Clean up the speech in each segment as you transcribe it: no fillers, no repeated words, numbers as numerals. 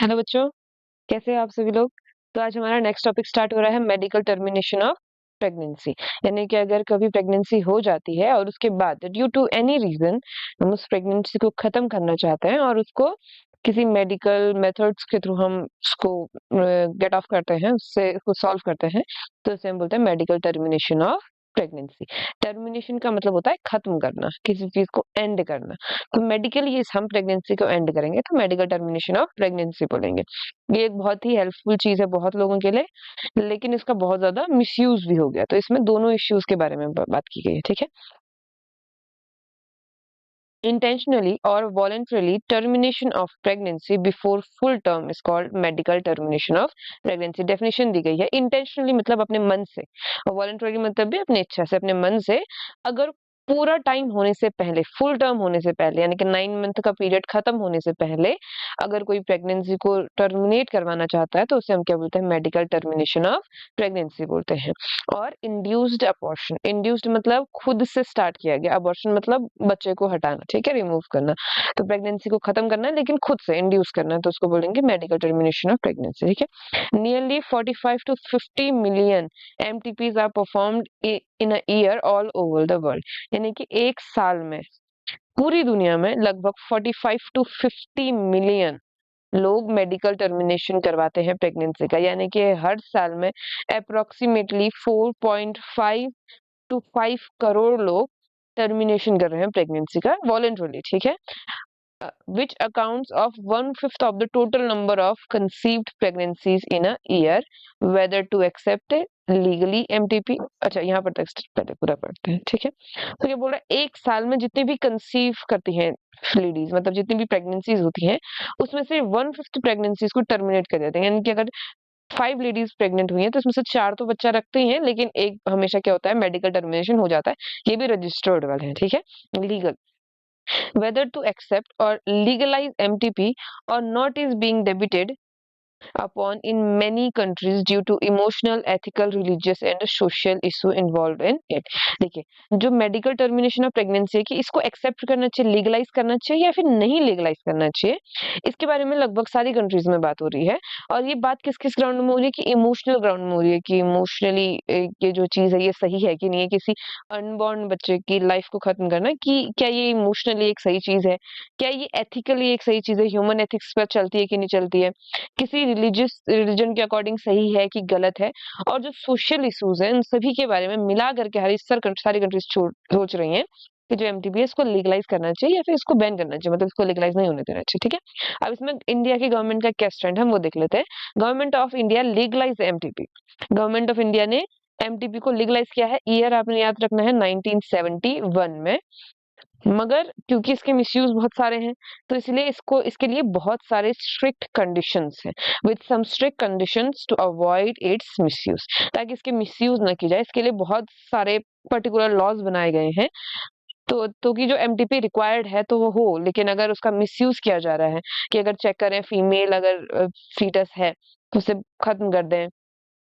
Hello बच्चों, कैसे हैं आप सभी लोग। तो आज हमारा नेक्स्ट टॉपिक स्टार्ट हो रहा है मेडिकल टर्मिनेशन ऑफ प्रेगनेंसी। यानी कि अगर कभी प्रेगनेंसी हो जाती है और उसके बाद ड्यू टू एनी रीजन हम उस प्रेगनेंसी को खत्म करना चाहते हैं और उसको किसी मेडिकल मेथड्स के थ्रू हम उसको गेट ऑफ करते हैं, उससे उसको सॉल्व करते हैं, तो उसे हम बोलते हैं medical termination of pregnancy. Termination का मतलब होता है खत्म करना, किसी चीज को एंड करना। तो मेडिकली हम प्रेगनेंसी को एंड करेंगे तो मेडिकल टर्मिनेशन ऑफ प्रेगनेंसी बोलेंगे। ये एक बहुत ही हेल्पफुल चीज है बहुत लोगों के लिए, लेकिन इसका बहुत ज्यादा मिसयूज भी हो गया। तो इसमें दोनों इश्यूज के बारे में बात की गई है, ठीक है। Intentionally or voluntarily termination of pregnancy before full term is called medical termination of pregnancy। definition दी गई है। intentionally मतलब अपने मन से, और voluntarily मतलब भी अपनी इच्छा से, अपने मन से। अगर पूरा टाइम होने से पहले, फुल टर्म होने से पहले, यानी कि 9 मंथ का पीरियड खत्म होने से पहले अगर कोई प्रेगनेंसी को टर्मिनेट करवाना चाहता है तो उसे हम क्या बोलते हैं, मेडिकल टर्मिनेशन ऑफ प्रेगनेंसी बोलते हैं। और इंड्यूस्ड अबॉर्शन, इंड्यूस्ड मतलब खुद से स्टार्ट किया गया, अबॉर्शन मतलब बच्चे को हटाना, ठीक है, रिमूव करना। तो प्रेगनेंसी को खत्म करना है लेकिन खुद से इंड्यूस करना है, तो उसको बोलेंगे मेडिकल टर्मिनेशन ऑफ प्रेगनेंसी, ठीक है। Nearly 45 to 50 million MTPs are performed in a year all over the world. यानी कि एक साल में पूरी दुनिया में लगभग 45 to 50 मिलियन लोग मेडिकल टर्मिनेशन करवाते हैं प्रेगनेंसी का। यानी कि हर साल में अप्रोक्सीमेटली 4.5 to 5 करोड़ लोग टर्मिनेशन कर रहे हैं प्रेगनेंसी का वॉलंटरली, ठीक है। which accounts of 1/5 of the total number of conceived pregnancies in a year, whether to accept legally MTP। अच्छा, यहाँ पर टेक्स्ट पहले पूरा पढ़ते हैं, ठीक है। तो ये बोल रहा है एक साल में जितनी भी कंसीव करती हैं लेडीज, मतलब जितनी भी प्रेगनेंसीज होती हैं, उसमें से 1/5 प्रेगनेंसीज को टर्मिनेट कर देते हैं। यानी कि अगर 5 लेडीज प्रेग्नेंट हुई हैं तो इसमें से 4 तो बच्चा रखते ही हैं, लेकिन एक हमेशा क्या होता है, मेडिकल टर्मिनेशन हो जाता है। ये भी रजिस्टर्ड वाले हैं, ठीक है, legal. Whether to accept or legalize MTP or not is being debated upon in many countries due to emotional, ethical, religious and social issue involved in it। देखिए, जो मेडिकल टर्मिनेशन ऑफ प्रेगनेंसी है कि इसको accept करना चाहिए, legalise करना चाहिए या फिर नहीं लीगलाइज करना चाहिए, इसके बारे में लगभग सारी कंट्रीज में बात हो रही है। और ये बात किस किस ग्राउंड में हो रही है, कि इमोशनल ग्राउंड में हो रही है, कि इमोशनली ये जो चीज है ये सही है कि नहीं है, किसी अनबॉर्न बच्चे की लाइफ को खत्म करना, कि क्या ये इमोशनली एक सही चीज है, क्या ये एथिकली एक सही चीज है, ह्यूमन एथिक्स पर चलती है कि नहीं चलती है, किसी रिलीजन के अकॉर्डिंग सही है कि गलत है। और जो सोशल इश्यूज हैं उन सभी के बारे में मिला करके सारी कंट्रीज सोच रही हैं कि जो एमटीपी है इसको लीगलाइज करना चाहिए या फिर इसको बैन करना चाहिए, मतलब इसको लीगलाइज नहीं होने देना चाहिए, ठीक है। अब इसमें इंडिया की गवर्नमेंट का क्या स्टैंड है वो देख लेते हैं। Government of India legalize MTP. Government of India ने एमटीपी को लीगलाइज किया है, ईयर आपने याद रखना है 1971 में। मगर क्योंकि इसके मिसयूज बहुत सारे हैं तो इसलिए इसको इसके लिए बहुत सारे स्ट्रिक्ट कंडीशंस हैं, with some strict conditions to avoid its misuse. ताकि इसके मिसयूज ना की जाए, इसके लिए बहुत सारे पर्टिकुलर लॉज बनाए गए हैं। तो कि जो एमटीपी रिक्वायर्ड है तो वो हो, लेकिन अगर उसका मिसयूज किया जा रहा है, कि अगर चेक करें फीमेल अगर फीटस है तो उसे खत्म कर दें,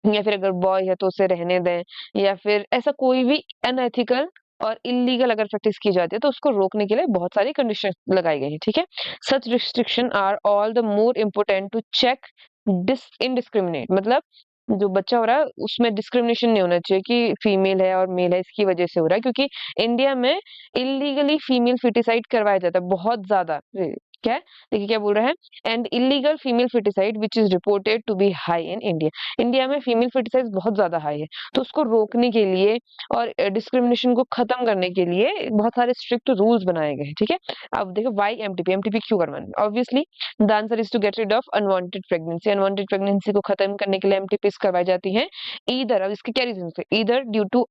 या फिर अगर बॉय है तो उसे रहने दें, या फिर ऐसा कोई भी अनएथिकल और इलीगल अगर प्रैक्टिस की जाती है तो उसको रोकने के लिए बहुत सारी कंडीशन लगाई गई है, ठीक है। Such restriction are all the more important to check indiscriminate, मतलब जो बच्चा हो रहा है उसमें डिस्क्रिमिनेशन नहीं होना चाहिए कि फीमेल है और मेल है इसकी वजह से हो रहा है, क्योंकि इंडिया में इलीगली फीमेल फिटिसाइड करवाया जाता है बहुत ज्यादा। क्या है, देखिए क्या बोल रहा है, and illegal female foeticide which is reported to be high in India. India में फीमेल फिटिसाइड बहुत ज्यादा हाई है, तो उसको रोकने के लिए और डिस्क्रिमिनेशन को खत्म करने के लिए बहुत सारे स्ट्रिक्ट रूल्स बनाए गए हैं, ठीक है। अब देखो वाई एमटीपी, एमटीपी क्यों करवाना, obviously the answer is to get rid of unwanted pregnancy. Unwanted pregnancy को खत्म करने के लिए एमटीपीज करवाई जाती हैं। ईदर, अब इसके क्या रीजन है, either due to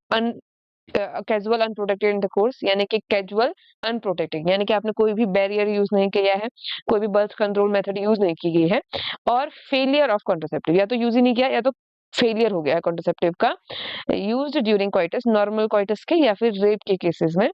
casual unprotected intercourse, यानी कि कैजुअल अनप्रोटेक्टेड, यानी कि आपने कोई भी बैरियर यूज नहीं किया है, कोई भी बर्थ कंट्रोल मेथड यूज नहीं की गई है, और फेलियर ऑफ कॉन्ट्रासेप्टिव, या तो यूज ही नहीं किया या तो फेलियर हो गया है कॉन्ट्रासेप्टिव का, used during coitus, normal coitus के या फिर रेप के केसेस में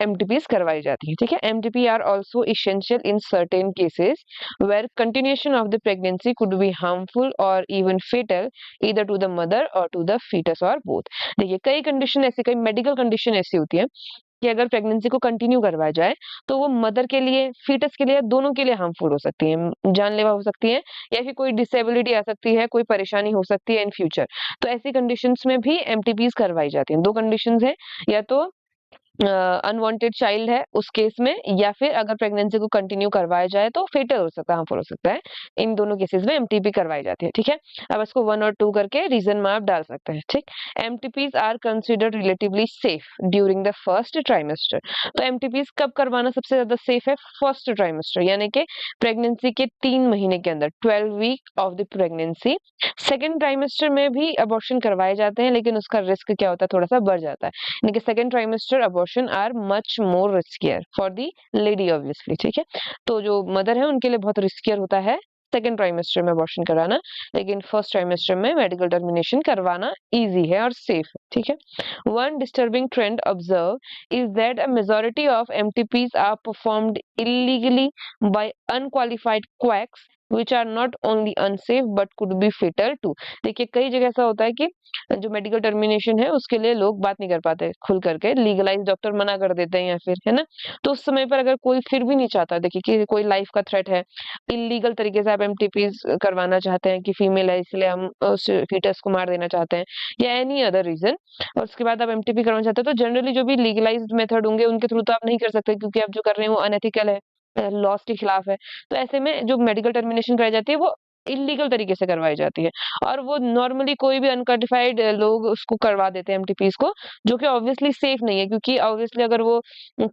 एमटीपीज करवाई जाती है, ठीक है। MTP are also essential in certain cases where continuation of the pregnancy could be harmful or even fatal either to the mother or to the foetus or both. देखिए कई कंडीशन ऐसी, कई मेडिकल कंडीशन ऐसी होती है कि अगर pregnancy को कंटिन्यू करवाया जाए तो वो मदर के लिए, फीटस के लिए, दोनों के लिए हार्मफुल हो सकती है, जानलेवा हो सकती है, या फिर कोई डिसेबिलिटी आ सकती है, कोई परेशानी हो सकती है इन फ्यूचर। तो ऐसी कंडीशंस में भी एमटीपीज करवाई जाती हैं। 2 कंडीशंस हैं, या तो अनवांटेड चाइल्ड है उस केस में, या फिर अगर प्रेगनेंसी को कंटिन्यू करवाया जाए तो फेटल हो सकता है, हार्मफुल हो सकता है। इन दोनों केसेस में एमटीपी करवाई जाती है, ठीक है। अब इसको 1 और 2 करके रीजन में आप डाल सकते हैं, ठीक। MTPs are considered relatively safe during the first trimester. तो एमटीपीज कब करवाना सबसे ज्यादा सेफ है? फर्स्ट ट्राइमेस्टर, यानी कि प्रेगनेंसी के 3 महीने के अंदर, 12 week of the pregnancy. Second trimester में भी अबॉर्शन करवाए जाते हैं, लेकिन उसका रिस्क क्या होता है, थोड़ा सा बढ़ जाता है। यानी कि second trimester abortion are much more riskier for the lady obviously, ठीक है। तो जो मदर है उनके लिए बहुत रिस्कियर होता है सेकेंड ट्राइमेस्टर में अबॉर्शन कराना, लेकिन फर्स्ट ट्राइमेस्टर में मेडिकल टर्मिनेशन करवाना इजी है और सेफ है, ठीक है। One disturbing trend observe is that a majority of MTPs are performed illegally by unqualified quacks which are not only unsafe but could be fatal too। देखिए कई जगह ऐसा होता है कि जो मेडिकल टर्मिनेशन है उसके लिए लोग बात नहीं कर पाते खुल करके, लीगलाइज डॉक्टर मना कर देते हैं या फिर, है ना। तो उस समय पर अगर कोई फिर भी नहीं चाहता, देखिए कि कोई लाइफ का थ्रेट है, इलीगल तरीके से आप एमटीपीज करवाना चाहते हैं कि फीमेल है इसलिए हम उस फीटस को मार देना चाहते हैं, या एनी अदर रीजन, और उसके बाद आप एमटीपी करवाना चाहते हैं, तो जनरली जो भी लीगलाइज्ड मेथड होंगे उनके थ्रू तो आप नहीं कर सकते, क्योंकि आप जो कर रहे हैं वो अनएथिकल है, लॉस के खिलाफ है। तो ऐसे में जो मेडिकल टर्मिनेशन कराई जाती है वो इलीगल तरीके से करवाई जाती है, और वो नॉर्मली कोई भी अनकर्टिफाइड लोग उसको करवा देते हैं एमटीपीज को, जो कि ऑब्वियसली सेफ नहीं है, क्योंकि ऑब्वियसली अगर वो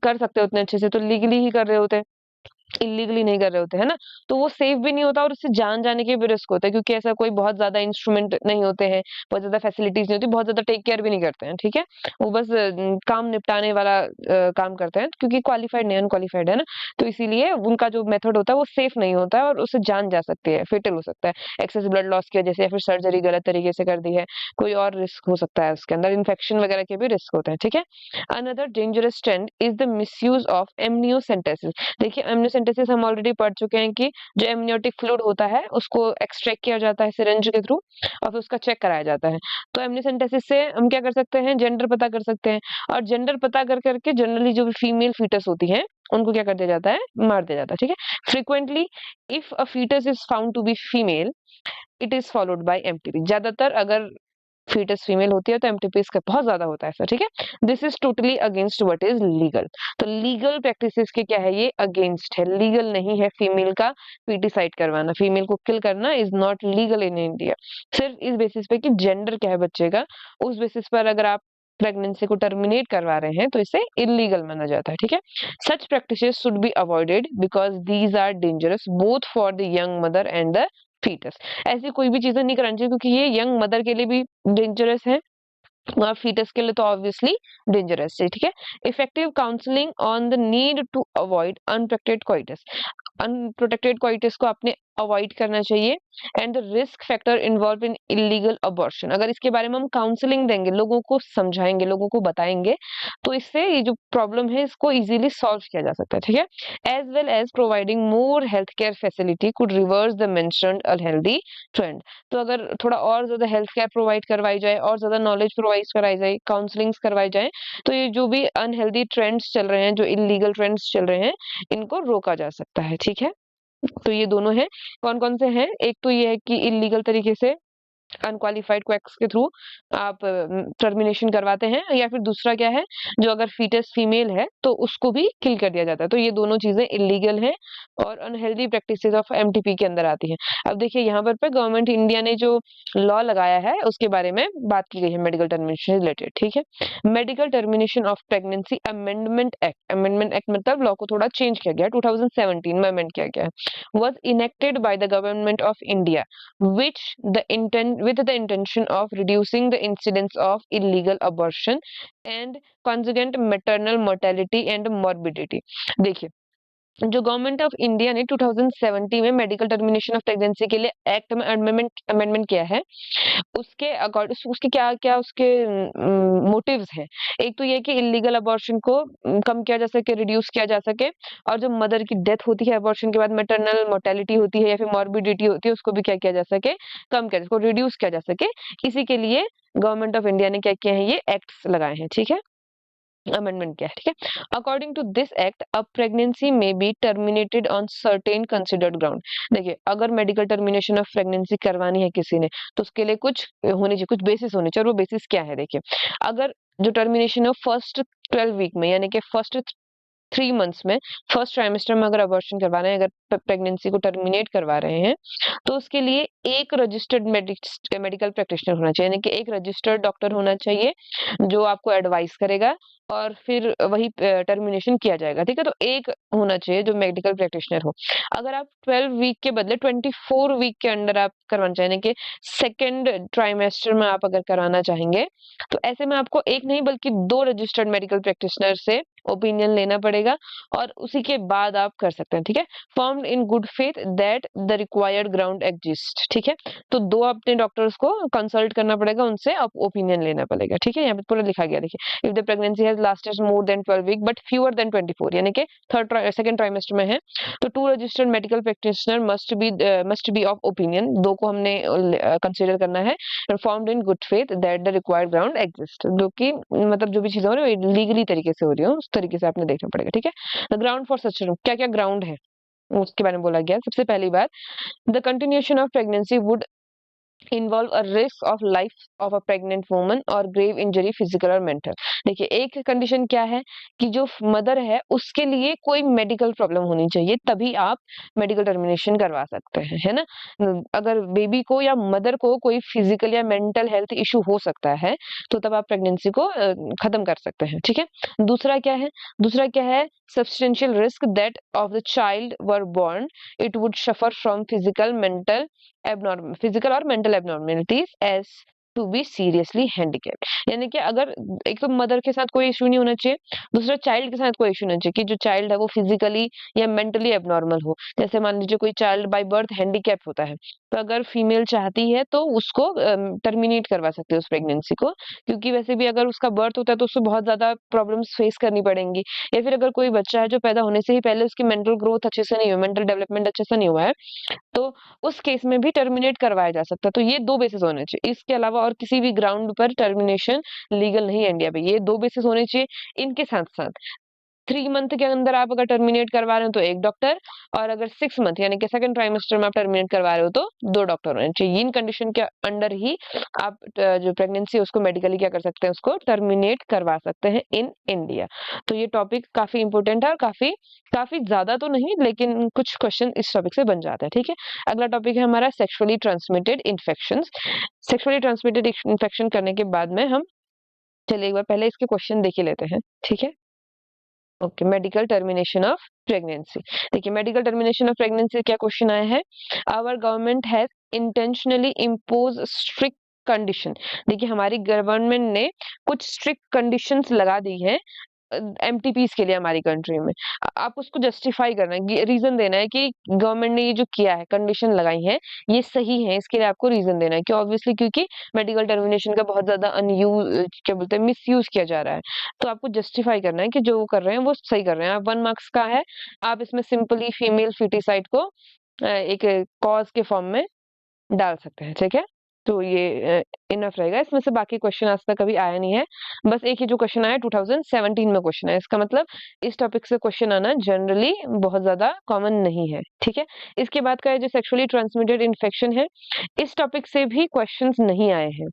कर सकते उतने अच्छे से तो लीगली ही कर रहे होते हैं, इलीगली नहीं कर रहे होते, है ना। तो वो सेफ भी नहीं होता और उससे जान जाने के भी रिस्क होता है, क्योंकि ऐसा कोई बहुत ज्यादा इंस्ट्रूमेंट नहीं होते हैं, बहुत ज्यादा फैसिलिटीज नहीं होती, बहुत ज्यादा टेक केयर भी नहीं करते हैं, ठीक है। वो बस काम निपटाने वाला काम करते हैं, क्योंकि क्वालिफाइड नहीं, अनक्वालिफाइड है ना। तो इसीलिए उनका जो मेथड होता है वो सेफ नहीं होता है और उससे जान जा सकती है, फेटल हो सकता है, एक्सेस ब्लड लॉस की वजह से, या फिर सर्जरी गलत तरीके से कर दी है, कोई और रिस्क हो सकता है, उसके अंदर इन्फेक्शन वगैरह के भी रिस्क होते हैं, ठीक है। Another dangerous trend is the misuse of amniocentesis. देखिए एमनियोसेंटेसिस हम ऑलरेडी पढ़ चुके हैं कि जो एमनियोटिक फ्लूइड होता है उसको एक्सट्रैक्ट किया जाता है सिरिंज के थ्रू और फिर उसका चेक कराया जाता है। तो एमनियोसेंटेसिस से हम क्या कर सकते हैं, जेंडर पता कर सकते हैं, और जेंडर पता कर करके जनरली जो भी फीमेल फीटस होती है उनको क्या कर दिया जाता है, मार दिया जाता है, ठीक है। Frequently if a foetus is found to be female it is followed by MTP. ज्यादातर अगर फीटस फीमेल होती है तो एमटीपी इसका बहुत ज्यादा होता है, सर, ठीक है। This is totally against what is legal. तो लीगल प्रैक्टिसेस के क्या है, ये अगेंस्ट है, लीगल नहीं है फीमेल का फीटिसाइड करवाना, फीमेल को किल करना is not legal in India. सिर्फ इस बेसिस पे कि जेंडर क्या है बच्चे का, उस बेसिस पर अगर आप प्रेगनेंसी को टर्मिनेट करवा रहे हैं तो इसे इलीगल माना जाता है, ठीक है। Such practices should be avoided because these are dangerous both for the young mother and the foetus. ऐसी कोई भी चीजें नहीं करानी चाहिए, क्योंकि ये यंग मदर के लिए भी डेंजरस है और फीटस के लिए तो ऑब्वियसली डेंजरस है, ठीक है। Effective counselling on the need to avoid unprotected coitus. Unprotected coitus को आपने अवॉइड करना चाहिए, and the risk factor involve in illegal abortion. अगर इसके बारे में हम काउंसलिंग देंगे, लोगों को समझाएंगे, लोगों को बताएंगे, तो इससे ये जो प्रॉब्लम है इसको इजीली सॉल्व किया जा सकता है, ठीक है। As well as providing more health care facility could reverse the mentioned unhealthy trend. तो अगर थोड़ा और ज्यादा हेल्थ केयर प्रोवाइड करवाई जाए और ज्यादा नॉलेज प्रोवाइड कराई जाए, काउंसलिंग्स करवाई जाए, तो ये जो भी अनहेल्दी ट्रेंड्स चल रहे हैं, जो इलीगल ट्रेंड्स चल रहे हैं, इनको रोका जा सकता है, ठीक है। तो ये दोनों हैं, कौन कौन से हैं, एक तो ये है कि इलीगल तरीके से अनक्वालिफाइड क्वैक्स के थ्रू आप टर्मिनेशन करवाते हैं, या फिर दूसरा क्या है, जो अगर फीटस फीमेल है तो उसको भी किल कर दिया जाता है। तो ये दोनों चीजें इलीगल हैं और अनहेल्दी प्रैक्टिसेस ऑफ एमटीपी के अंदर आती हैं। अब देखिए यहाँ पर गवर्नमेंट इंडिया ने जो लॉ लगाया है उसके बारे में बात की गई है मेडिकल टर्मिनेशन रिलेटेड, ठीक है। Medical termination of pregnancy amendment act, amendment act मतलब लॉ को थोड़ा चेंज किया गया, 2017 में अमेंड किया गया है, was enacted by the government of India which with the intention of reducing the incidence of illegal abortion and consequent maternal mortality and morbidity। देखिए जो गवर्नमेंट ऑफ इंडिया ने 2017 में मेडिकल टर्मिनेशन ऑफ प्रेगनेंसी के लिए act में amendment किया है, उसके अकॉर्डिंग उसके क्या क्या उसके मोटिव्स हैं। एक तो ये कि इलीगल अबॉर्शन को कम किया जा सके, रिड्यूस किया जा सके, और जो मदर की डेथ होती है अबॉर्शन के बाद, मैटरनल मोर्टेलिटी होती है या फिर मॉर्बिडिटी होती है, उसको भी क्या किया जा सके, कम किया, उसको रिड्यूस किया जा सके। इसी के लिए गवर्नमेंट ऑफ इंडिया ने क्या किए हैं, ये एक्ट्स लगाए हैं, ठीक है। अमेंडमेंट किया है, ठीक है। According to this act a pregnancy may be terminated on certain considered ground. देखिए, अगर मेडिकल टर्मिनेशन ऑफ प्रेगनेंसी करवानी है किसी ने, तो उसके लिए कुछ होनी चाहिए, कुछ बेसिस होने चाहिए, और वो बेसिस क्या है? देखिए, अगर जो टर्मिनेशन ऑफ फर्स्ट 12 वीक में, यानी कि फर्स्ट 3 मंथ्स में, फर्स्ट ट्राइमेस्टर में अगर अबॉर्शन करवाना है, अगर प्रेगनेंसी को टर्मिनेट करवा रहे हैं, तो उसके लिए एक रजिस्टर्ड मेडिकल प्रैक्टिशनर होना चाहिए, यानी कि एक रजिस्टर्ड डॉक्टर होना चाहिए जो आपको एडवाइस करेगा, और फिर वही टर्मिनेशन किया जाएगा, ठीक है। तो एक होना चाहिए जो मेडिकल प्रैक्टिशनर हो। अगर आप 12 वीक के बदले 24 वीक के अंदर आप करवाना चाहेंगे, कि सेकेंड ट्राइमेस्टर में आप अगर कराना चाहेंगे, तो ऐसे में आपको एक नहीं बल्कि 2 रजिस्टर्ड मेडिकल प्रैक्टिशनर से ओपिनियन लेना पड़ेगा, और उसी के बाद आप कर सकते हैं, ठीक है। Formed in good faith that the required ground exist, ठीक है। तो 2 अपने डॉक्टर्स को कंसल्ट करना पड़ेगा, उनसे आप ओपिनियन लेना पड़ेगा, ठीक है। यहाँ पे पूरा लिखा गया, देखिए, if the pregnancy has lasted more than 12 week but fewer than 24, यानी कि सेकंड ट्राइमेस्टर में है, तो 2 registered medical practitioner must be of opinion, 2 को हमने कंसीडर करना है, formed in good faith that the required ground exist, जो कि मतलब जो भी चीजें हो रही है लीगली तरीके से हो रही हो, उस तरीके से आपने देखना पड़ेगा, ठीक है। द ग्राउंड फॉर सच, क्या क्या ग्राउंड है उसके बारे में बोला गया। सबसे पहली बात, the continuation of pregnancy would involve a risk of life of a pregnant woman और grave injury physical or mental. देखिए, एक कंडीशन क्या है कि जो मदर है उसके लिए कोई मेडिकल प्रॉब्लम होनी चाहिए, तभी आप मेडिकल टर्मिनेशन करवा सकते हैं, है ना। अगर बेबी को या मदर को कोई फिजिकल या मेंटल हेल्थ इशू हो सकता है, तो तब आप प्रेगनेंसी को खत्म कर सकते हैं, ठीक है। दूसरा क्या है substantial risk that of the child were born it would suffer from physical or mental abnormalities as to be seriously handicapped. यानी कि अगर एक तो मदर के साथ कोई इशू नहीं होना चाहिए, दूसरा चाइल्ड के साथ कोई इशू नहीं चाहिए कि जो चाइल्ड है वो फिजिकली या मेंटली एबनॉर्मल हो। जैसे मान लीजिए कोई चाइल्ड बाय बर्थ हैंडीकैप होता है, तो अगर फीमेल चाहती है तो उसको टर्मिनेट करवा सकते हैं उस प्रेगनेंसी को, क्योंकि वैसे भी अगर उसका बर्थ होता है तो उसको बहुत ज्यादा प्रॉब्लम्स फेस करनी पड़ेंगी। या फिर अगर कोई बच्चा है जो पैदा होने से ही पहले उसकी मेंटल ग्रोथ अच्छे से नहीं हुआ, मेंटल डेवलपमेंट अच्छे से नहीं हुआ है, तो उस केस में भी टर्मिनेट करवाया जा सकता है। तो ये 2 बेसिस होने चाहिए, इसके अलावा और किसी भी ग्राउंड पर टर्मिनेशन लीगल नहीं है इंडिया में। ये 2 बेसिस होने चाहिए। इनके साथ-साथ 3 मंथ के अंदर आप अगर टर्मिनेट करवा रहे हो तो 1 डॉक्टर, और अगर 6 मंथ यानी कि सेकंड ट्राइमेस्टर में आप टर्मिनेट करवा रहे हो तो 2 डॉक्टर होने चाहिए। इन कंडीशन के अंडर ही आप जो प्रेगनेंसी है उसको मेडिकली क्या कर सकते हैं, उसको टर्मिनेट करवा सकते हैं इन इंडिया। तो ये टॉपिक काफी इंपॉर्टेंट है, और काफी काफी ज्यादा तो नहीं, लेकिन कुछ क्वेश्चन इस टॉपिक से बन जाते हैं, ठीक है। अगला टॉपिक है हमारा sexually transmitted infections. Sexually transmitted infection करने के बाद में हम, चलिए एक बार पहले इसके क्वेश्चन देख ही लेते हैं, ठीक है। Okay, medical termination of pregnancy. देखिए, मेडिकल टर्मिनेशन ऑफ प्रेगनेंसी क्या क्वेश्चन आया है, our government has intentionally impose strict condition. देखिए, हमारी गवर्नमेंट ने कुछ स्ट्रिक्ट कंडीशंस लगा दी है एमटीपीस के लिए हमारी कंट्री में। आप उसको जस्टिफाई करना है, रीजन देना है कि गवर्नमेंट ने ये जो किया है, कंडीशन लगाई है, ये सही है, इसके लिए आपको रीजन देना है कि ऑब्वियसली क्योंकि मेडिकल टर्मिनेशन का बहुत ज्यादा अनयूज क्या बोलते हैं मिसयूज किया जा रहा है। तो आपको जस्टिफाई करना है कि जो वो कर रहे हैं वो सही कर रहे हैं। आप 1 मार्क्स का है, आप इसमें सिंपली फीमेल फिटिसाइड को एक कॉज के फॉर्म में डाल सकते हैं, ठीक है। तो ये इनफ रहेगा। इसमें से बाकी क्वेश्चन आज तक कभी आया नहीं है, बस एक ही जो क्वेश्चन आया 2017 में क्वेश्चन है। इसका मतलब इस टॉपिक से क्वेश्चन आना जनरली बहुत ज्यादा कॉमन नहीं है, ठीक है। इसके बाद का जो सेक्सुअली ट्रांसमिटेड इन्फेक्शन है, इस टॉपिक से भी क्वेश्चंस नहीं आए हैं,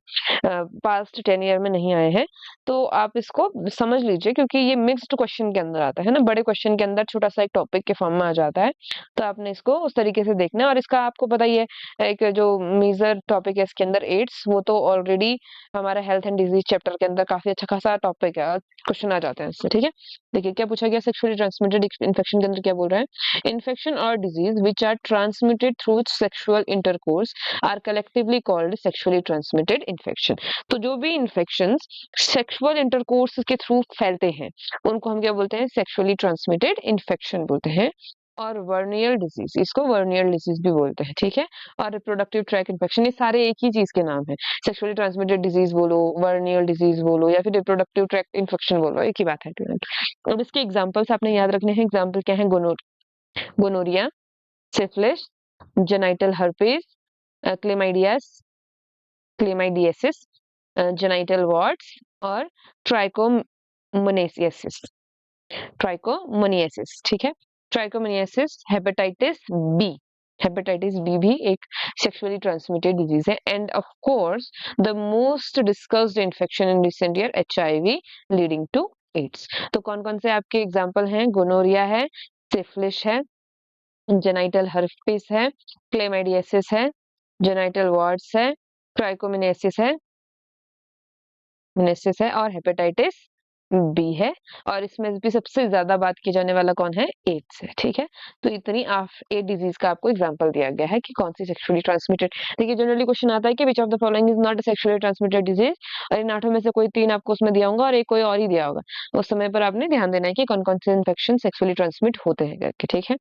पास्ट 10 ईयर में नहीं आए हैं। तो आप इसको समझ लीजिए, क्योंकि ये मिक्स्ड क्वेश्चन के अंदर आता है ना, बड़े क्वेश्चन के अंदर छोटा सा एक टॉपिक के फॉर्म में आ जाता है। तो आपने इसको उस तरीके से देखना है। और इसका आपको पता ही है, एक जो मेजर टॉपिक है इसके अंदर एड्स, वो तो ऑलरेडी हमारा हेल्थ एंड डिजीज चैप्टर के अंदर काफी अच्छा खासा टॉपिक है, क्वेश्चन आ जाते हैं इससे, ठीक है। देखिए क्या पूछा गया, सेक्सुअली ट्रांसमिटेड इन्फेक्शन के अंदर क्या बोल रहा है, इन्फेक्शन और disease which are transmitted through sexual intercourse are collectively called sexually transmitted infection. तो जो भी इन्फेक्शंस सेक्सुअल इंटरकोर्स के थ्रू फैलते हैं, उनको हम क्या बोलते हैं, सेक्सुअली ट्रांसमिटेड इन्फेक्शन बोलते हैं। और वर्नियल डिजीज, इसको वर्नियल डिजीज भी बोलते हैं, ठीक है। और रिप्रोडक्टिव ट्रैक इन्फेक्शन, ये सारे एक ही चीज के नाम है। सेक्सुअली ट्रांसमिटेड डिजीज बोलो, वर्नियल डिजीज बोलो, या फिर रिप्रोडक्टिव ट्रैक इन्फेक्शन बोलो, एक ही बात है। अब इसके एग्जांपल्स आपने याद रखने हैं। एग्जांपल क्या है, gonorrhoea, syphilis, genital herpes, chlamydias, chlamydiasis, genital warts और ट्राइकोमोनियासिस, ट्राइकोमोनियासिस, ठीक है। ट्राइकोमोनियासिस, हेपेटाइटिस बी भी एक सेक्सुअली ट्रांसमिटेड डिजीज है, and of course the most discussed infection in recent year HIV leading to AIDS. तो कौन कौन से आपके एग्जांपल हैं? गोनोरिया है, सिफिलिस है, जेनाइटल हर्पिस है, क्लेमाइडियासिस है, जेनाइटल वार्ड्स है, ट्राइकोमोनियासिस है, मेनिसेस है, और हेपेटाइटिस बी है। और इसमें भी सबसे ज्यादा बात की जाने वाला कौन है? एड्स है, ठीक है। तो इतनी एड डिजीज का आपको एग्जांपल दिया गया है कि कौन सी सेक्सुअली ट्रांसमिटेड। देखिए जनरली क्वेश्चन आता है कि which of the following is not sexually transmitted disease, और इन आठों में से कोई तीन आपको उसमें दिया होगा और एक कोई और ही दिया होगा। उस समय पर आपने ध्यान देना है कि कौन कौन से इन्फेक्शन सेक्सुअली ट्रांसमिट होते हैं करके, ठीक है।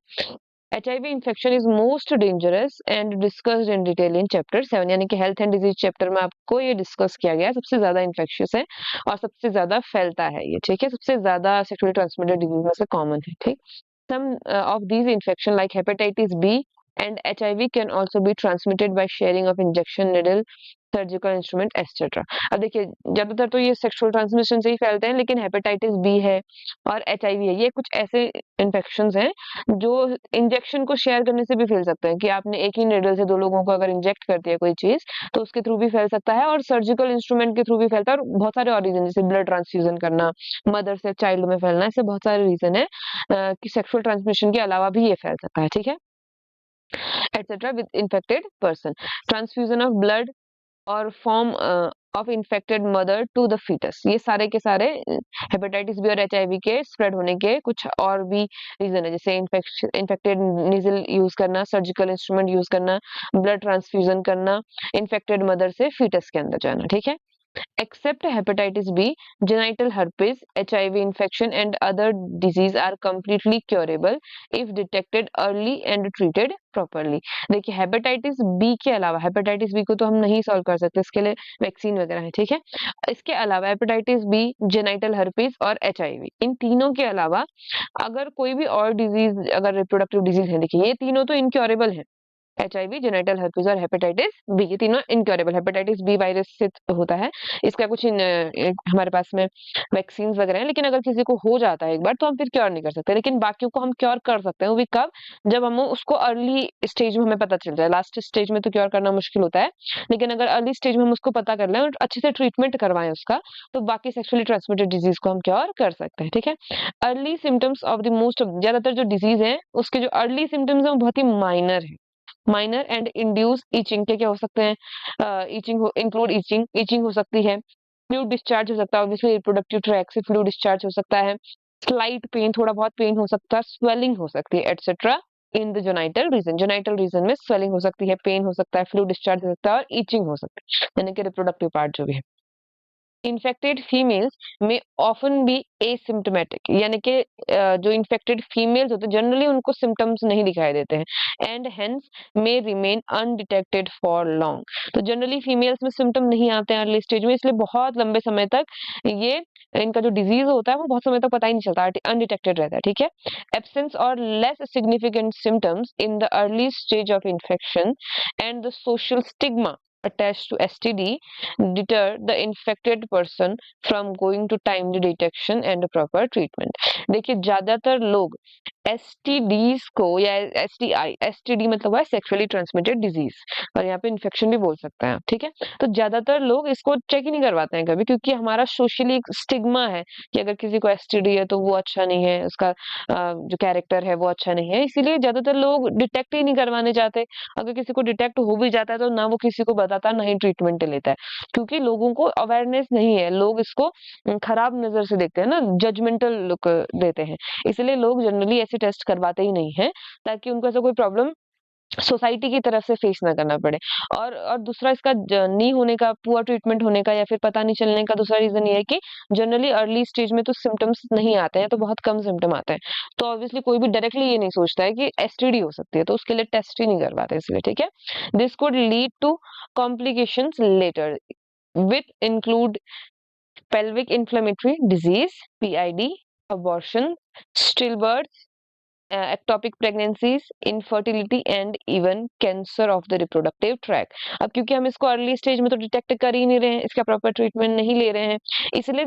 HIV infection is most dangerous and discussed in detail in chapter 7, यानी कि हेल्थ एंड डिजीज चैप्टर में आपको ये डिस्कस किया गया है। सबसे ज्यादा इन्फेक्शियस है और सबसे ज्यादा फैलता है ये, ठीक है। सबसे ज्यादा सेक्सुअली ट्रांसमिटेड डिजीज में से कॉमन है, ठीक। Some of these infection like hepatitis B and HIV can also be transmitted by sharing of injection needle, surgical instrument etcetera. अब देखिए ज्यादातर तो ये सेक्सुअल ट्रांसमिशन से ही फैलते हैं, लेकिन हेपेटाइटिस बी है और HIV है, ये कुछ ऐसे इन्फेक्शंस हैं जो इंजेक्शन को शेयर करने से भी फैल सकते हैं, कि आपने एक ही निडल से दो लोगों को अगर इंजेक्ट कर दिया कोई चीज तो उसके थ्रू भी फैल सकता है, और सर्जिकल इंस्ट्रूमेंट के थ्रू भी फैलता है, और बहुत सारे और रीजन जैसे ब्लड ट्रांसफ्यूजन करना, मदर से चाइल्ड में फैलना, ऐसे बहुत सारे रीजन है कि सेक्सुअल ट्रांसमिशन के अलावा भी ये फैल सकता है, ठीक है, etcetera with infected person. Transfusion of blood or form of infected mother to the foetus, ये सारे के सारे हेपेटाइटिस बी और HIV के स्प्रेड होने के कुछ और भी रीजन है, जैसे इन्फेक्टेड नीजल यूज करना, सर्जिकल इंस्ट्रूमेंट यूज करना, ब्लड ट्रांसफ्यूजन करना, इन्फेक्टेड मदर से फीटस के अंदर जाना, ठीक है। Except hepatitis B, genital herpes, HIV infection, and other disease are completely curable if detected early and treated properly. देखिए हेपेटाइटिस बी के अलावा, हेपेटाइटिस बी को तो हम नहीं सॉल्व कर सकते, इसके लिए वैक्सीन वगैरह है, ठीक है। इसके अलावा हेपेटाइटिस बी, जेनाइटल हर्पीस और HIV, इन तीनों के अलावा अगर कोई भी और डिजीज, अगर रिप्रोडक्टिव डिजीज है, देखिए ये तीनों तो इनक्योरेबल है, HIV, जेनिटल herpes और हेपेटाइटिस बी, ये तीनों इनक्योरेबल। हेपेटाइटिस बी वायरस से होता है, इसका कुछ हमारे पास में वैक्सीन वगैरह है, लेकिन अगर किसी को हो जाता है एक बार तो हम फिर क्योर नहीं कर सकते, लेकिन बाकियों को हम क्योर कर सकते हैं। वो भी कब? जब हम उसको अर्ली स्टेज में हमें पता चल जाए। लास्ट स्टेज में तो क्योर करना मुश्किल होता है, लेकिन अगर अर्ली स्टेज में हम उसको पता कर लें और अच्छे से ट्रीटमेंट करवाएं उसका, तो बाकी सेक्सुअली ट्रांसमिटेड डिजीज को हम क्योर कर सकते हैं, ठीक है। Early symptoms of the most, ज्यादातर जो डिजीज है उसके जो अर्ली सिम्टम्स है वो बहुत ही माइनर है। माइनर एंड इंड्यूस ईचिंग के क्या हो सकते हैं? ईचिंग इंक्लूड ईचिंग हो सकती है, फ्लूइड डिस्चार्ज हो सकता है, ऑब्वियसली रिप्रोडक्टिव ट्रैक से फ्लूइड डिस्चार्ज हो सकता है, स्लाइट पेन, थोड़ा बहुत पेन हो सकता है, स्वेलिंग हो सकती है, etcetera in the genital region. Genital region में स्वेलिंग हो सकती है, पेन हो सकता है, फ्लूइड डिस्चार्ज हो सकता है, और ईचिंग हो सकती है, यानी कि रिप्रोडक्टिव पार्ट जो भी है। इन्फेक्टेड फीमेल्स में ऑफन बी एसिम्टोमेटिक, यानी कि जो इन्फेक्टेड फीमेल्स होते हैं जनरली उनको सिम्टम्स नहीं दिखाई देते हैं, and hence may remain undetected for long. तो जनरली फीमेल्स में सिम्टम नहीं आते हैं अर्ली स्टेज में, इसलिए बहुत लंबे समय तक ये इनका जो डिजीज होता है वो बहुत समय तक पता ही नहीं चलता, अनडिटेक्टेड रहता है, ठीक है। एब्सेंस और less significant symptoms in the early stage of infection and the social stigma attached to STD deter the infected person from going to timely detection and proper treatment। देखिए ज्यादातर लोग STDs को या STD मतलब हुआ sexually transmitted disease, और यहाँ पे इन्फेक्शन भी बोल सकते हैं, ठीक है। तो ज्यादातर लोग इसको चेक ही नहीं करवाते हैं कभी, क्योंकि हमारा सोशली एक स्टिग्मा है कि अगर किसी को STD है तो वो अच्छा नहीं है, उसका जो कैरेक्टर है वो अच्छा नहीं है, इसीलिए ज्यादातर लोग डिटेक्ट ही नहीं करवाने जाते। अगर किसी को डिटेक्ट हो भी जाता है तो ना वो किसी को बताता है, ना ही ट्रीटमेंट लेता है, क्योंकि लोगों को अवेयरनेस नहीं है, लोग इसको खराब नजर से देखते हैं ना, जजमेंटल लुक देते हैं, इसलिए लोग जनरली ऐसे टेस्ट करवाते ही नहीं है, ताकि उनको ऐसा कोई प्रॉब्लम सोसाइटी की तरफ से फेस ना करना पड़े। और दूसरा इसका नहीं होने का, पुअर ट्रीटमेंट होने का या फिर पता नहीं चलने का दूसरा रीजन ये है कि जनरली अर्ली स्टेज में तो सिम्टम्स नहीं आते हैं, तो बहुत कम सिम्टम आते हैं, तो ऑब्वियसली कोई भी डायरेक्टली ये नहीं सोचता है कि STD हो सकती है, तो उसके लिए टेस्ट ही नहीं करवाते, इसलिए, ठीक है। This could lead to complications later with include pelvic inflammatory disease, PID, abortion, stillbirth, ectopic pregnancies, infertility and even cancer of the reproductive tract. अब क्योंकि हम इसको अर्ली स्टेज में तो डिटेक्ट कर ही नहीं रहे हैं, इसका प्रॉपर ट्रीटमेंट नहीं ले रहे हैं, इसलिए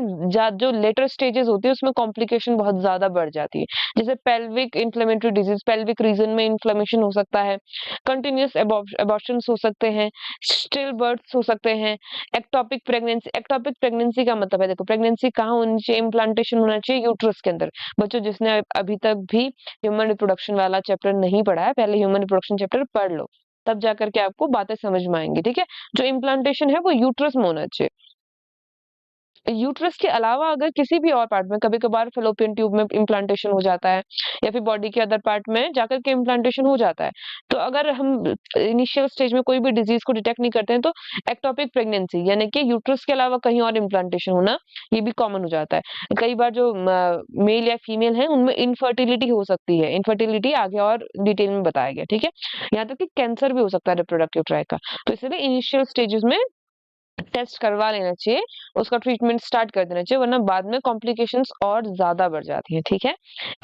जो लेटर स्टेजेस होती है उसमें कॉम्प्लिकेशन बहुत ज्यादा बढ़ जाती है। जैसे pelvic inflammatory disease, pelvic region में इन्फ्लेमेशन हो सकता है, कंटिन्यूस एबॉर्शंस हो सकते हैं, स्टिल बर्थ्स हो सकते हैं, एक्टोपिक प्रेगनेंसी। एक्टोपिक प्रेगनेंसी का मतलब है, देखो प्रेगनेंसी कहाँ होनी चाहिए, इम्प्लांटेशन होना चाहिए यूट्रस के अंदर। बच्चों जिसने अभी तक भी ह्यूमन रिप्रोडक्शन वाला चैप्टर नहीं पढ़ा है, पहले ह्यूमन रिप्रोडक्शन चैप्टर पढ़ लो, तब जाकर के आपको बातें समझ में आएंगी। ठीक है, जो इम्प्लांटेशन है वो यूट्रस में होना चाहिए। यूट्रस के अलावा अगर किसी भी और पार्ट में, कभी-कभार फैलोपियन ट्यूब में इम्प्लांटेशन हो जाता है या फिर बॉडी के अदर पार्ट में जाकर के इम्प्लांटेशन हो जाता है। तो अगर हम इनिशियल स्टेज में कोई भी डिजीज को डिटेक्ट नहीं करते हैं तो एक्टोपिक प्रेगनेंसी यानी कि यूट्रस के अलावा कहीं और इम्प्लांटेशन होना, ये भी कॉमन हो जाता है। कई बार जो मेल या फीमेल है उनमें इनफर्टिलिटी हो सकती है। इनफर्टिलिटी आगे और डिटेल में बताया गया, ठीक है। यहाँ तक कि कैंसर भी हो सकता है रिप्रोडक्टिव ट्रैक का। तो इसलिए इनिशियल स्टेजेस में टेस्ट करवा लेना चाहिए, उसका ट्रीटमेंट स्टार्ट कर देना चाहिए, वरना बाद में कॉम्प्लिकेशंस और ज्यादा बढ़ जाती हैं। ठीक है,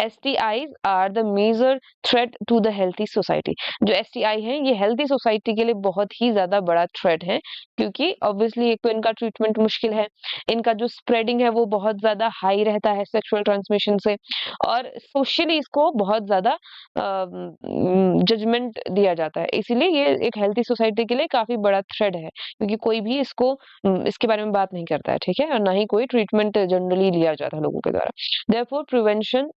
STIs are the major threat to the healthy society. जो एसटीआई है ये हेल्थी सोसाइटी के लिए बहुत ही ज्यादा बड़ा थ्रेट है, क्योंकि ऑब्वियसली एक तो इनका ट्रीटमेंट मुश्किल है, इनका जो स्प्रेडिंग है वो बहुत ज्यादा हाई रहता है सेक्सुअल ट्रांसमिशन से, और सोशली इसको बहुत ज्यादा जजमेंट दिया जाता है। इसीलिए ये एक हेल्थी सोसाइटी के लिए काफी बड़ा थ्रेट है, क्योंकि कोई भी इसके बारे में बात नहीं करता है, ठीक है, और ना ही कोई ट्रीटमेंट जनरली लिया जाता है लोगों के द्वारा। देयरफॉर प्रिवेंशन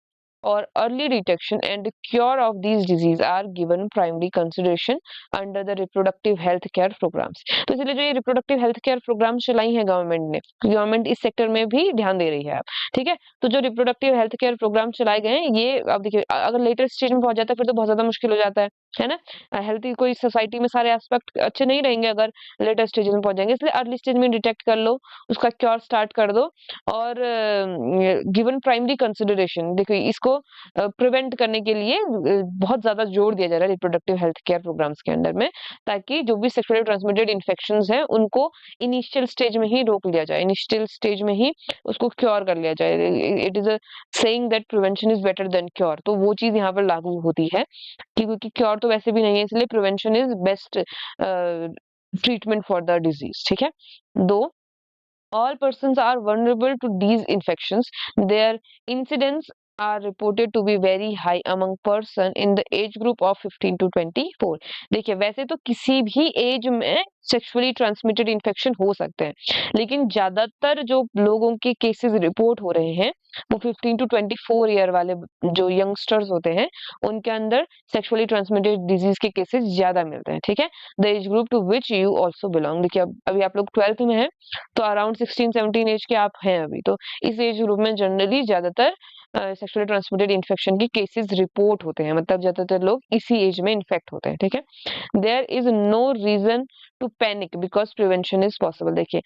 और early detection and cure of these disease are given primary consideration under the reproductive health care programmes. तो इसलिए जो ये रिप्रोडक्टिव हेल्थ केयर प्रोग्राम चलाई है गवर्नमेंट ने, गवर्नमेंट इस सेक्टर में भी ध्यान दे रही है अब। ठीक है, तो जो रिप्रोडक्टिव हेल्थ केयर प्रोग्राम चलाए गए हैं, ये अब देखिए अगर लेटेस्ट स्टेज में पहुंच जाता है फिर तो बहुत ज्यादा मुश्किल हो जाता है ना। हेल्थी कोई सोसाइटी में सारे एस्पेक्ट अच्छे नहीं रहेंगे अगर लेटेस्ट स्टेज में पहुंच जाएंगे, इसलिए अर्ली स्टेज में डिटेक्ट कर लो, उसका क्योर स्टार्ट कर दो, और गिवन प्राइमरी कंसिडरेशन, देखिए इसको प्रिवेंट करने के लिए बहुत ज्यादा जोर दिया जा रहा है रिप्रोडक्टिव हेल्थ केयर प्रोग्राम्स के अंडर में, ताकि जो भी सेक्सुअली ट्रांसमिटेड इन्फेक्शंस हैं उनको इनिशियल स्टेज में ही रोक लिया जाए, इनिशियल स्टेज में ही उसको क्योर कर लिया जाए। It is a saying that prevention is better than cure, तो वो चीज यहाँ पर लागू होती है, क्योंकि क्योर तो वैसे भी नहीं है, इसलिए prevention is best treatment for the disease. ठीक है, दो all persons are vulnerable to these infections. Their incidence are reported to be very high among person in the age group of 15 to 24। देखिए वैसे तो किसी भी एज में sexually transmitted infection हो सकते हैं, लेकिन ज्यादातर जो लोगों के केसेस रिपोर्ट हो रहे हैं वो 15 टू 24 ईयर वाले जो यंगस्टर्स होते हैं उनके अंदर सेक्सुअली ट्रांसमिटेड डिजीज के केसेस ज्यादा मिलते हैं। ठीक है, the age group to which you also belong. देखिए अब अभी आप लोग 12th में हैं, तो अराउंड 16-17 एज के आप हैं अभी, तो इस एज ग्रुप में जनरली ज्यादातर सेक्सुअली ट्रांसमिटेड इन्फेक्शन के केसेस रिपोर्ट होते हैं, मतलब ज्यादातर लोग इसी एज में इन्फेक्ट होते हैं। ठीक है, there is no reason to panic because prevention is possible. देखिए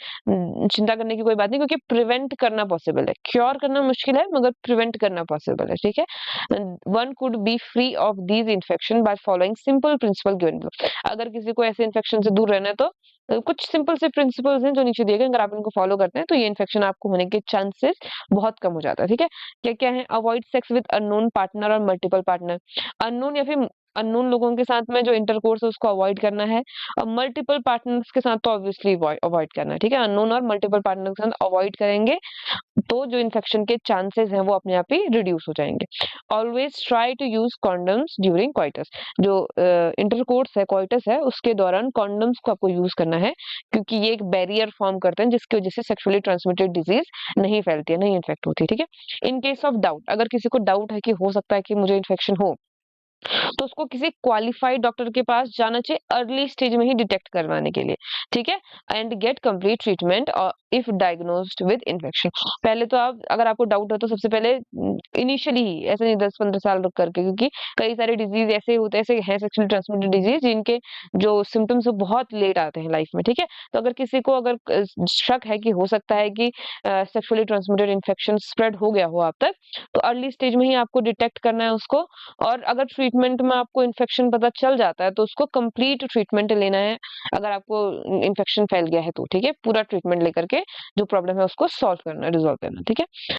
चिंता करने की कोई बात नहीं, क्योंकि प्रिवेंट करना पॉसिबल है, क्योर करना मुश्किल है मगर प्रिवेंट करना पॉसिबल है। ठीक है, one could be free of these infection by following simple principal given. अगर किसी को ऐसे इन्फेक्शन से दूर रहना है तो कुछ सिंपल से प्रिंसिपल्स हैं जो नीचे दिए गए, अगर आप इनको फॉलो करते हैं तो ये इन्फेक्शन आपको होने के चांसेस बहुत कम हो जाता है। ठीक है, क्या क्या है, avoid sex with unknown partner और मल्टीपल पार्टनर। अननोन या फिर अननोन लोगों के साथ में जो इंटरकोर्स है उसको अवॉइड करना है, और मल्टीपल पार्टनर्स के साथ तो ऑब्वियसली अवॉइड करना है। ठीक है, अननोन और मल्टीपल पार्टनर के साथ अवॉइड करेंगे तो जो इन्फेक्शन के चांसेस हैं वो अपने आप ही रिड्यूस हो जाएंगे। Always try to use condoms during coitus. जो इंटरकोर्स है, क्वाइटस है, उसके दौरान कॉन्डम्स को आपको यूज करना है, क्योंकि ये एक बैरियर फॉर्म करते हैं जिसकी वजह से सेक्सुअली ट्रांसमिटेड डिजीज नहीं फैलती है, नहीं इन्फेक्ट होती है। ठीक है, इन केस ऑफ डाउट, अगर किसी को डाउट है कि हो सकता है कि मुझे इन्फेक्शन हो, तो उसको किसी क्वालिफाइड डॉक्टर के पास जाना चाहिए अर्ली स्टेज में ही डिटेक्ट करवाने के लिए। ठीक है, and get complete treatment if diagnosed with infection. पहले तो आप, अगर आपको डाउट है तो सबसे पहले इनिशियली ही, ऐसे नहीं 10-15 साल रुक करके, क्योंकि कई सारे डिजीज ऐसे होते हैं, ऐसे हैं सेक्सुअली ट्रांसमिटेड डिजीज जिनके जो सिम्टम्स बहुत लेट आते हैं लाइफ में। ठीक है, तो अगर किसी को अगर शक है कि हो सकता है कि सेक्सुअली ट्रांसमिटेड इन्फेक्शन स्प्रेड हो गया हो आप तक, तो अर्ली स्टेज में ही आपको डिटेक्ट करना है उसको, और अगर ट्रीटमेंट में आपको इन्फेक्शन पता चल जाता है तो उसको कंप्लीट ट्रीटमेंट लेना है। अगर आपको इन्फेक्शन फैल गया है तो ठीक है, पूरा ट्रीटमेंट लेकर के जो प्रॉब्लम है उसको सॉल्व करना है, रिजॉल्व करना है। ठीक है।